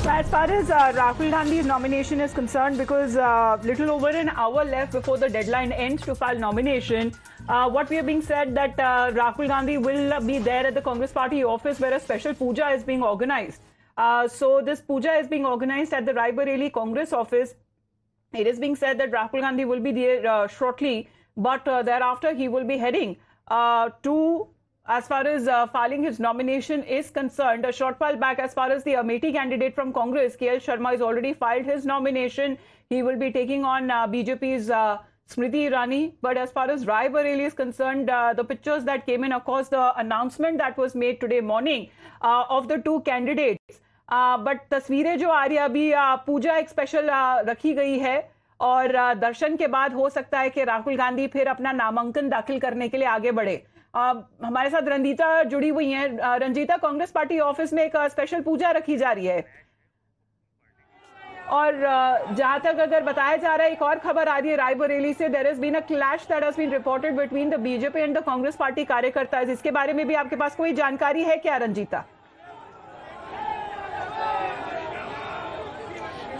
As far as Rahul Gandhi's nomination is concerned, because little over an hour left before the deadline ends to file nomination, what we are being said that Rahul Gandhi will be there at the Congress Party office where a special puja is being organized. So this puja is being organized at the Rai Bareli Congress office. It is being said that Rahul Gandhi will be there shortly, but thereafter he will be heading to, as far as filing his nomination is concerned, a short while back, as far as the Amethi candidate from Congress, KL Sharma, has already filed his nomination. He will be taking on BJP's Smriti Irani. But as far as Rai Bareli is concerned, the pictures that came in, of course, the announcement that was made today morning of the two candidates. But तस्वीरें जो आ रही है अभी पूजा एक special रखी गई है और दर्शन के बाद हो सकता है कि राहुल गांधी फिर अपना नामांकन दाखिल करने के लिए आगे बढ़े। हमारे साथ रंजीता जुड़ी हुई हैं। रंजीता, कांग्रेस पार्टी ऑफिस में एक स्पेशल पूजा रखी जा रही है और जहां तक अगर बताया जा रहा है, एक और खबर आ रही है राय बरेली से, there has been a clash that has been reported between the BJP and the Congress party कार्यकर्ता। इसके बारे में भी आपके पास कोई जानकारी है क्या रंजीता?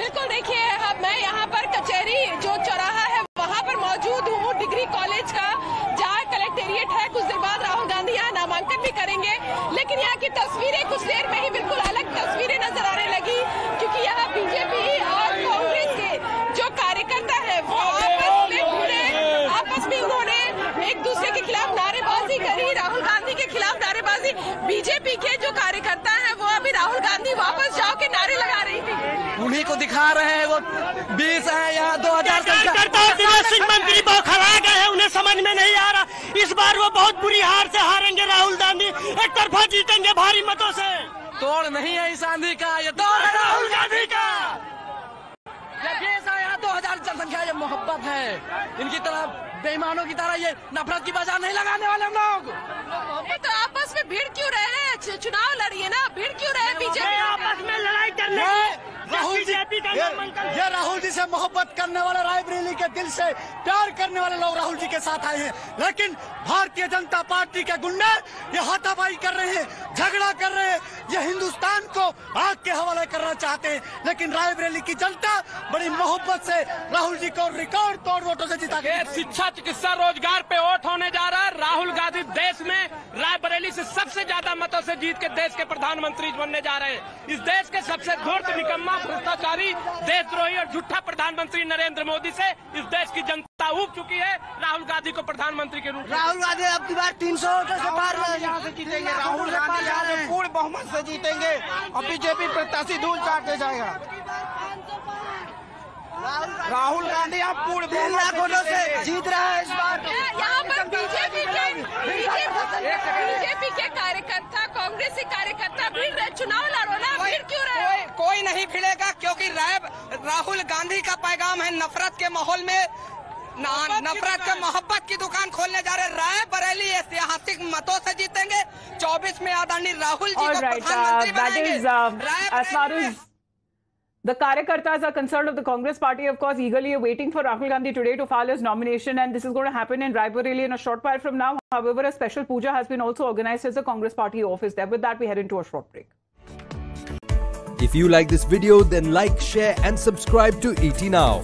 बिल्कुल, देखिए मैं यहाँ पर कचहरी जो चौराहा है वहाँ पर मौजूद हूँ, डिग्री कॉलेज का, जहाँ कलेक्टेरिएट है। कुछ देर बाद राहुल गांधी यहाँ नामांकन भी करेंगे, लेकिन यहाँ की तस्वीरें कुछ देर में ही बिल्कुल अलग तस्वीरें नजर आने लगी, क्योंकि यहाँ बीजेपी और कांग्रेस के जो कार्यकर्ता है वो आपस में भिड़े, आपस में उन्होंने एक दूसरे के खिलाफ नारेबाजी करी, राहुल गांधी के खिलाफ नारेबाजी। बीजेपी के जो कार्यकर्ता है वो अभी राहुल गांधी वापस जाओ के नारे लगा रही थी। उन्हीं को दिखा रहे हैं, वो 20 है यहाँ 2000 दिनेश सिंह मंत्री बौखला गए हैं, उन्हें समझ में नहीं आ रहा। इस बार वो बहुत बुरी हार से हारेंगे। राहुल गांधी एक तरफा जीतेंगे भारी मतों से। तोड़ नहीं है इस आंधी का, ये तोड़ है राहुल गांधी का। ये 20 है यहाँ 2000 जनसंख्या, ये मोहब्बत है। इनकी तरह बेईमानों की तरह ये नफरत की बाजार नहीं लगाने वाले हम लोग। तो आपस में भीड़ क्यों रहे हैं? चुनाव लड़िए ना, भीड़ क्यों रहे? बीजेपी आपस में लड़ाई करने ये राहुल जी से मोहब्बत करने वाले, रायबरेली के दिल से प्यार करने वाले लोग राहुल जी के साथ आए हैं, लेकिन भारतीय जनता पार्टी के गुंडे ये हाथापाई कर रहे हैं, झगड़ा कर रहे हैं, ये हिंदुस्तान को आग के हवाले करना चाहते हैं। लेकिन रायबरेली की जनता बड़ी मोहब्बत से राहुल जी को रिकॉर्ड तोड़ वोटों से जिता के। शिक्षा, चिकित्सा, रोजगार पे वोट होने जा रहा है। राहुल गांधी देश में रायबरेली से सबसे ज्यादा मतों से जीत के देश के प्रधानमंत्री बनने जा रहे हैं। इस देश के सबसे धूर्त, निकम्मा, भ्रष्टाचारी, देशद्रोही और झूठा प्रधानमंत्री नरेंद्र मोदी से इस देश की जनता ऊब चुकी है। राहुल गांधी को प्रधानमंत्री के रूप में राहुल गांधी अब की बार 300 वोटों से पार यहाँ से जीतेंगे। राहुल गांधी यहाँ से पूर्ण बहुमत से जीतेंगे और बीजेपी प्रत्याशी धूल चाटते जाएगा। राहुल यहाँ पूर्ण बहुमत से जीत रहा है इस बार। यहाँ पर बीजेपी के कार्यकर्ता, कांग्रेसी कार्यकर्ता भीड़ रहे। चुनाव लड़ो ना, भीड़ क्यों रहे? कोई नहीं भिड़ेगा, क्योंकि राहुल गांधी का पैगाम है नफरत के माहौल में नफरत के मोहब्बत की दुकान खोलने जा रहे। राय बरेली ऐतिहासिक मतों से जीतेंगे। 24 में आदरणीय राहुल जी को प्रधानमंत्री बनाएंगे। The Karyakartas are concerned of the Congress party, of course, eagerly awaiting for Rahul Gandhi today to file his nomination, and this is going to happen in Rai Bareli in a short while from now. However, a special puja has been also organized as the Congress party office there. With that, we head into a short break. If you like this video, then like, share and subscribe to ET Now.